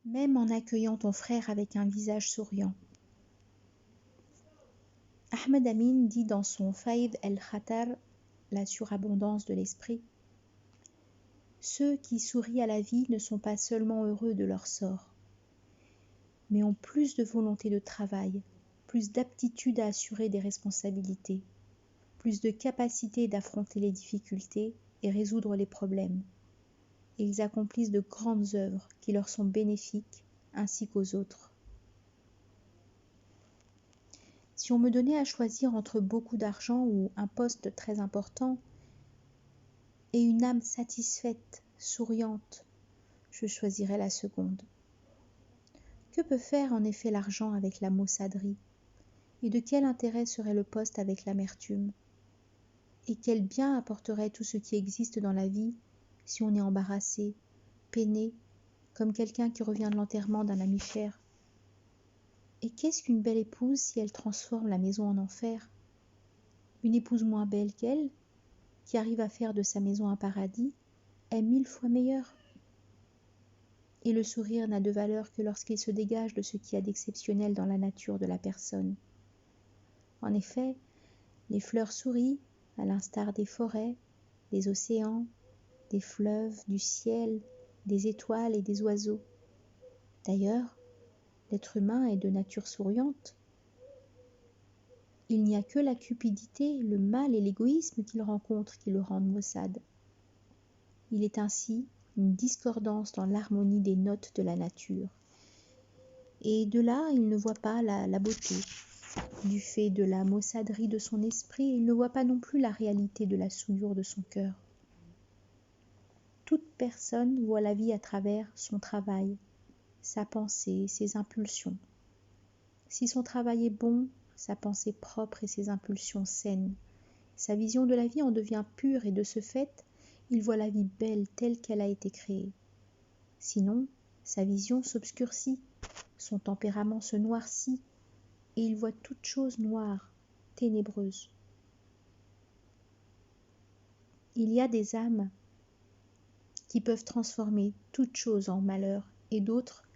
même en accueillant ton frère avec un visage souriant. Ahmed Amin dit dans son Faïd el-Khatar, la surabondance de l'esprit, « Ceux qui sourient à la vie ne sont pas seulement heureux de leur sort, mais ont plus de volonté de travail, plus d'aptitude à assurer des responsabilités, plus de capacité d'affronter les difficultés et résoudre les problèmes. Et ils accomplissent de grandes œuvres qui leur sont bénéfiques ainsi qu'aux autres. » Si on me donnait à choisir entre beaucoup d'argent ou un poste très important et une âme satisfaite, souriante, je choisirais la seconde. Que peut faire en effet l'argent avec la maussaderie? Et de quel intérêt serait le poste avec l'amertume? Et quel bien apporterait tout ce qui existe dans la vie si on est embarrassé, peiné, comme quelqu'un qui revient de l'enterrement d'un ami cher? Et qu'est-ce qu'une belle épouse si elle transforme la maison en enfer? Une épouse moins belle qu'elle, qui arrive à faire de sa maison un paradis, est 1000 fois meilleure. Et le sourire n'a de valeur que lorsqu'il se dégage de ce qu'il y a d'exceptionnel dans la nature de la personne. En effet, les fleurs sourient, à l'instar des forêts, des océans, des fleuves, du ciel, des étoiles et des oiseaux. D'ailleurs, l'être humain est de nature souriante. Il n'y a que la cupidité, le mal et l'égoïsme qu'il rencontre qui le rendent maussade. Il est ainsi une discordance dans l'harmonie des notes de la nature. Et de là, il ne voit pas la beauté. Du fait de la maussaderie de son esprit, il ne voit pas non plus la réalité de la souillure de son cœur. Toute personne voit la vie à travers son travail, sa pensée, ses impulsions. Si son travail est bon, sa pensée propre et ses impulsions saines, sa vision de la vie en devient pure et de ce fait, il voit la vie belle telle qu'elle a été créée. Sinon, sa vision s'obscurcit, son tempérament se noircit, et il voit toute chose noire, ténébreuse. Il y a des âmes qui peuvent transformer toute chose en malheur et d'autres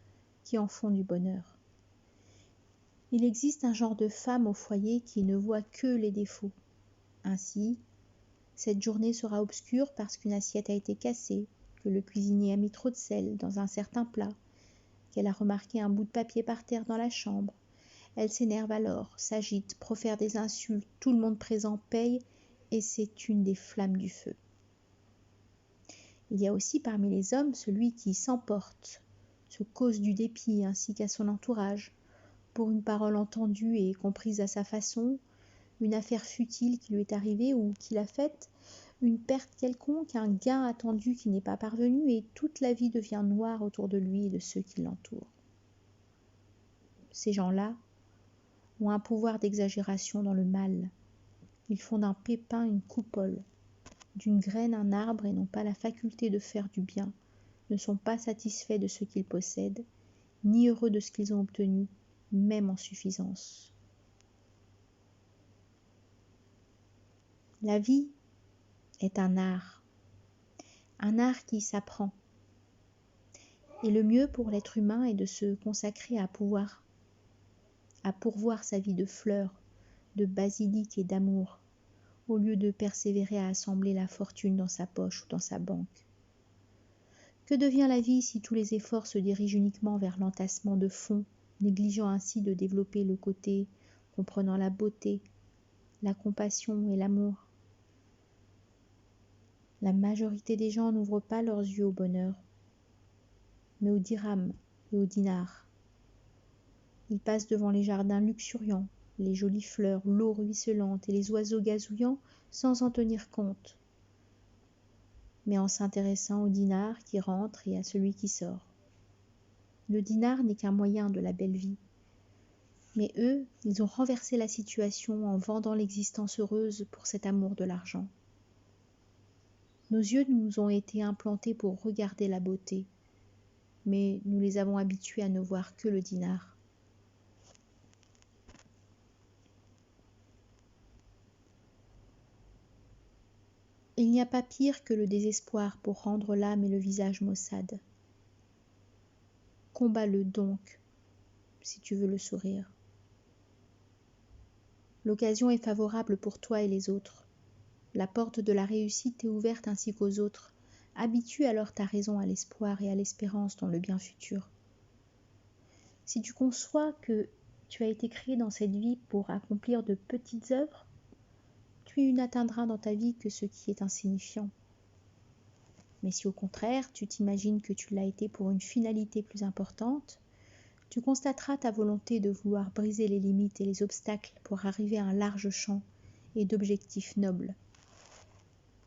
qui en font du bonheur. Il existe un genre de femme au foyer qui ne voit que les défauts. Ainsi, cette journée sera obscure parce qu'une assiette a été cassée, que le cuisinier a mis trop de sel dans un certain plat, qu'elle a remarqué un bout de papier par terre dans la chambre. Elle s'énerve alors, s'agite, profère des insultes, tout le monde présent paye, et c'est une des flammes du feu. Il y a aussi parmi les hommes celui qui s'emporte, se cause du dépit ainsi qu'à son entourage, pour une parole entendue et comprise à sa façon, une affaire futile qui lui est arrivée ou qu'il a faite, une perte quelconque, un gain attendu qui n'est pas parvenu, et toute la vie devient noire autour de lui et de ceux qui l'entourent. Ces gens-là ont un pouvoir d'exagération dans le mal. Ils font d'un pépin une coupole, d'une graine un arbre et n'ont pas la faculté de faire du bien, ne sont pas satisfaits de ce qu'ils possèdent, ni heureux de ce qu'ils ont obtenu, même en suffisance. La vie est un art qui s'apprend. Et le mieux pour l'être humain est de se consacrer à pourvoir sa vie de fleurs, de basilic et d'amour, au lieu de persévérer à assembler la fortune dans sa poche ou dans sa banque. Que devient la vie si tous les efforts se dirigent uniquement vers l'entassement de fonds, négligeant ainsi de développer le côté comprenant la beauté, la compassion et l'amour? La majorité des gens n'ouvrent pas leurs yeux au bonheur, mais au dirham et au dinar. Ils passent devant les jardins luxuriants, les jolies fleurs, l'eau ruisselante et les oiseaux gazouillants sans en tenir compte, mais en s'intéressant au dinar qui rentre et à celui qui sort. Le dinar n'est qu'un moyen de la belle vie, mais eux, ils ont renversé la situation en vendant l'existence heureuse pour cet amour de l'argent. Nos yeux nous ont été implantés pour regarder la beauté, mais nous les avons habitués à ne voir que le dinar. Il n'y a pas pire que le désespoir pour rendre l'âme et le visage maussades. Combats-le donc, si tu veux le sourire. L'occasion est favorable pour toi et les autres. La porte de la réussite est ouverte ainsi qu'aux autres. Habitue alors ta raison à l'espoir et à l'espérance dans le bien futur. Si tu conçois que tu as été créé dans cette vie pour accomplir de petites œuvres, tu n'atteindras dans ta vie que ce qui est insignifiant. Mais si au contraire tu t'imagines que tu l'as été pour une finalité plus importante, tu constateras ta volonté de vouloir briser les limites et les obstacles pour arriver à un large champ et d'objectifs nobles.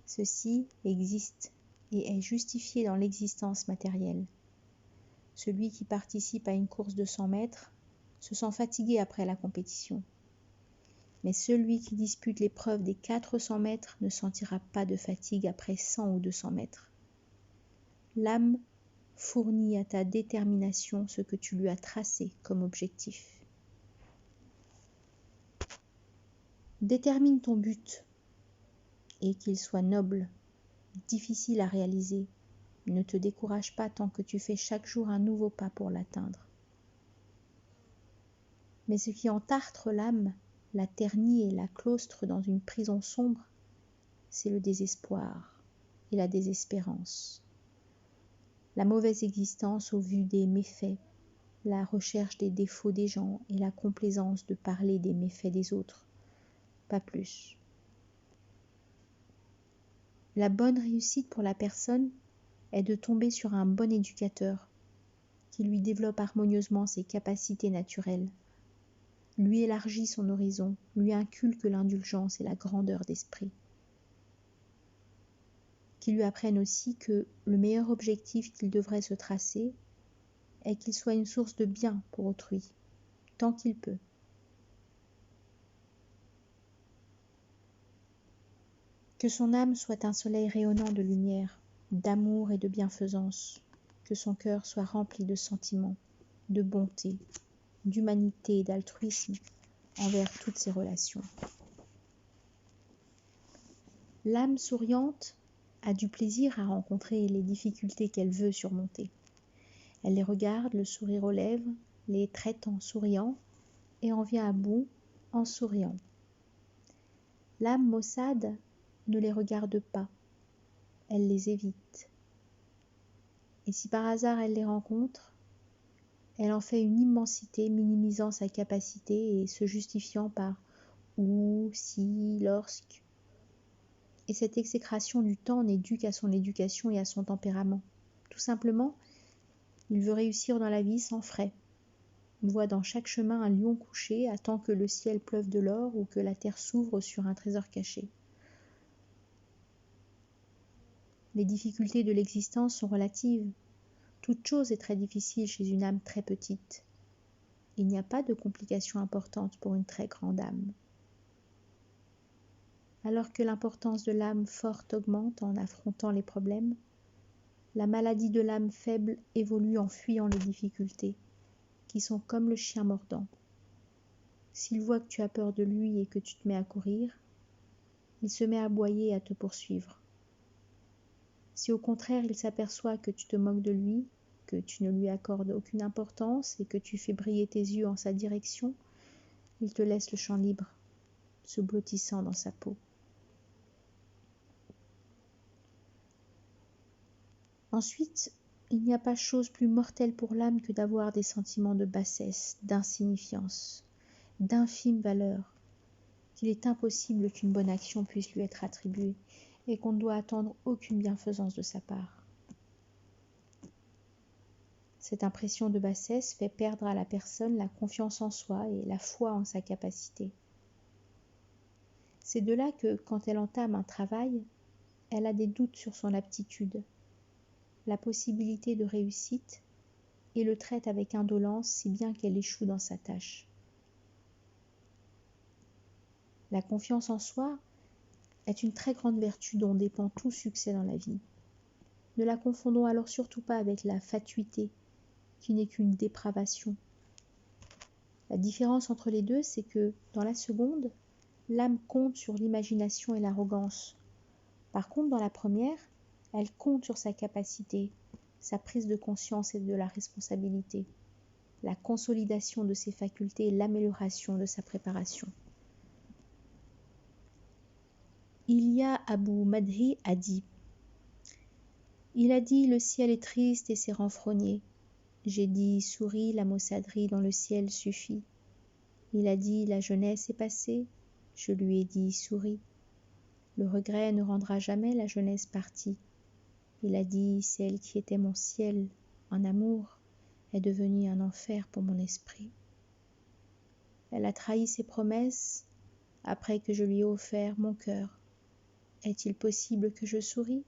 Ceci existe et est justifié dans l'existence matérielle. Celui qui participe à une course de 100 mètres se sent fatigué après la compétition. Mais celui qui dispute l'épreuve des 400 mètres ne sentira pas de fatigue après 100 ou 200 mètres. L'âme fournit à ta détermination ce que tu lui as tracé comme objectif. Détermine ton but et qu'il soit noble, difficile à réaliser. Ne te décourage pas tant que tu fais chaque jour un nouveau pas pour l'atteindre. Mais ce qui entartre l'âme, la ternit et la claustre dans une prison sombre, c'est le désespoir et la désespérance. La mauvaise existence au vu des méfaits, la recherche des défauts des gens et la complaisance de parler des méfaits des autres, pas plus. La bonne réussite pour la personne est de tomber sur un bon éducateur qui lui développe harmonieusement ses capacités naturelles, lui élargit son horizon, lui inculque l'indulgence et la grandeur d'esprit, qui lui apprenne aussi que le meilleur objectif qu'il devrait se tracer est qu'il soit une source de bien pour autrui, tant qu'il peut. Que son âme soit un soleil rayonnant de lumière, d'amour et de bienfaisance, que son cœur soit rempli de sentiments, de bonté, d'humanité et d'altruisme envers toutes ses relations. L'âme souriante a du plaisir à rencontrer les difficultés qu'elle veut surmonter. Elle les regarde, le sourire aux lèvres, les traite en souriant et en vient à bout en souriant. L'âme maussade ne les regarde pas, elle les évite. Et si par hasard elle les rencontre, elle en fait une immensité, minimisant sa capacité et se justifiant par « ou »,« si »,« lorsque ». Et cette exécration du temps n'est due qu'à son éducation et à son tempérament. Tout simplement, il veut réussir dans la vie sans frais. Il voit dans chaque chemin un lion couché, attend que le ciel pleuve de l'or ou que la terre s'ouvre sur un trésor caché. Les difficultés de l'existence sont relatives. Toute chose est très difficile chez une âme très petite. Il n'y a pas de complications importantes pour une très grande âme. Alors que l'importance de l'âme forte augmente en affrontant les problèmes, la maladie de l'âme faible évolue en fuyant les difficultés, qui sont comme le chien mordant. S'il voit que tu as peur de lui et que tu te mets à courir, il se met à aboyer et à te poursuivre. Si au contraire il s'aperçoit que tu te moques de lui, que tu ne lui accordes aucune importance et que tu fais briller tes yeux en sa direction, il te laisse le champ libre, se blottissant dans sa peau. Ensuite, il n'y a pas chose plus mortelle pour l'âme que d'avoir des sentiments de bassesse, d'insignifiance, d'infime valeur, qu'il est impossible qu'une bonne action puisse lui être attribuée et qu'on ne doit attendre aucune bienfaisance de sa part. Cette impression de bassesse fait perdre à la personne la confiance en soi et la foi en sa capacité. C'est de là que, quand elle entame un travail, elle a des doutes sur son aptitude, la possibilité de réussite, et le traite avec indolence si bien qu'elle échoue dans sa tâche. La confiance en soi est une très grande vertu dont dépend tout succès dans la vie. Ne la confondons alors surtout pas avec la fatuité, qui n'est qu'une dépravation. La différence entre les deux, c'est que, dans la seconde, l'âme compte sur l'imagination et l'arrogance. Par contre, dans la première, elle compte sur sa capacité, sa prise de conscience et de la responsabilité, la consolidation de ses facultés et l'amélioration de sa préparation. Ilya Abu Madhi a dit « Il a dit, le ciel est triste et s'est renfrogné. J'ai dit, souris, la maussaderie dans le ciel suffit. Il a dit, la jeunesse est passée. Je lui ai dit, souris. Le regret ne rendra jamais la jeunesse partie. Il a dit, celle qui était mon ciel, en amour, est devenue un enfer pour mon esprit. Elle a trahi ses promesses après que je lui ai offert mon cœur. Est-il possible que je souris?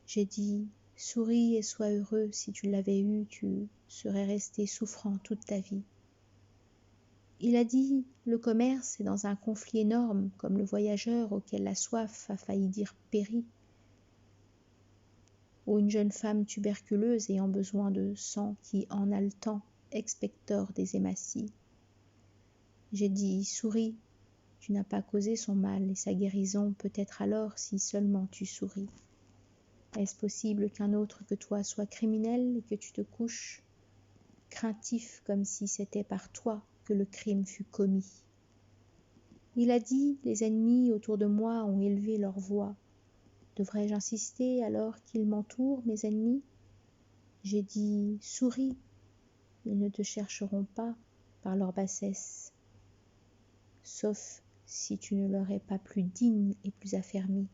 J'ai dit, souris et sois heureux, si tu l'avais eu, tu serais resté souffrant toute ta vie. Il a dit, le commerce est dans un conflit énorme, comme le voyageur auquel la soif a failli dire périt, ou une jeune femme tuberculeuse ayant besoin de sang qui, en haletant, expectore des hématies. J'ai dit, souris, tu n'as pas causé son mal et sa guérison peut être alors si seulement tu souris. Est-ce possible qu'un autre que toi soit criminel et que tu te couches, craintif comme si c'était par toi que le crime fut commis? Il a dit, les ennemis autour de moi ont élevé leur voix. Devrais-je insister alors qu'ils m'entourent, mes ennemis? J'ai dit, souris, ils ne te chercheront pas par leur bassesse, sauf si tu ne leur es pas plus digne et plus affermi.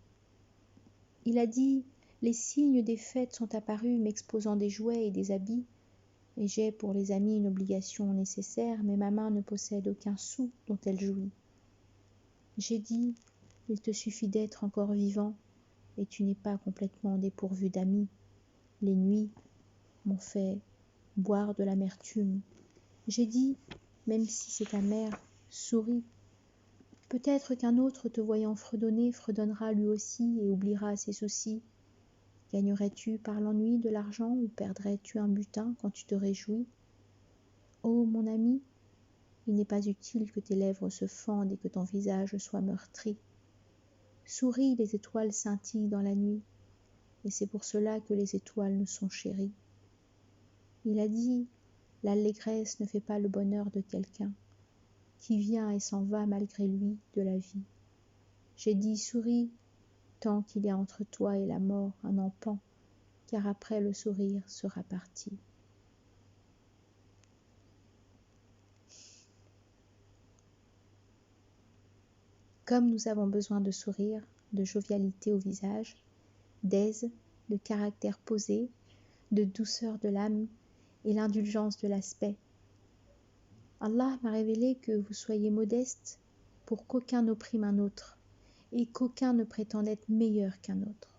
Il a dit, les signes des fêtes sont apparus m'exposant des jouets et des habits, et j'ai pour les amis une obligation nécessaire, mais ma main ne possède aucun sou dont elle jouit. J'ai dit, il te suffit d'être encore vivant, et tu n'es pas complètement dépourvu d'amis. Les nuits m'ont fait boire de l'amertume. J'ai dit, même si c'est amer, souris. Peut-être qu'un autre te voyant fredonner, fredonnera lui aussi et oubliera ses soucis. Gagnerais-tu par l'ennui de l'argent ou perdrais-tu un butin quand tu te réjouis? Oh mon ami, il n'est pas utile que tes lèvres se fendent et que ton visage soit meurtri. Souris, les étoiles scintillent dans la nuit, et c'est pour cela que les étoiles nous sont chéries. Il a dit, l'allégresse ne fait pas le bonheur de quelqu'un, qui vient et s'en va malgré lui de la vie. J'ai dit, souris, tant qu'il y a entre toi et la mort un empan, car après le sourire sera parti. Comme nous avons besoin de sourire, de jovialité au visage, d'aise, de caractère posé, de douceur de l'âme et l'indulgence de l'aspect. Allah m'a révélé que vous soyez modestes pour qu'aucun n'opprime un autre et qu'aucun ne prétende être meilleur qu'un autre.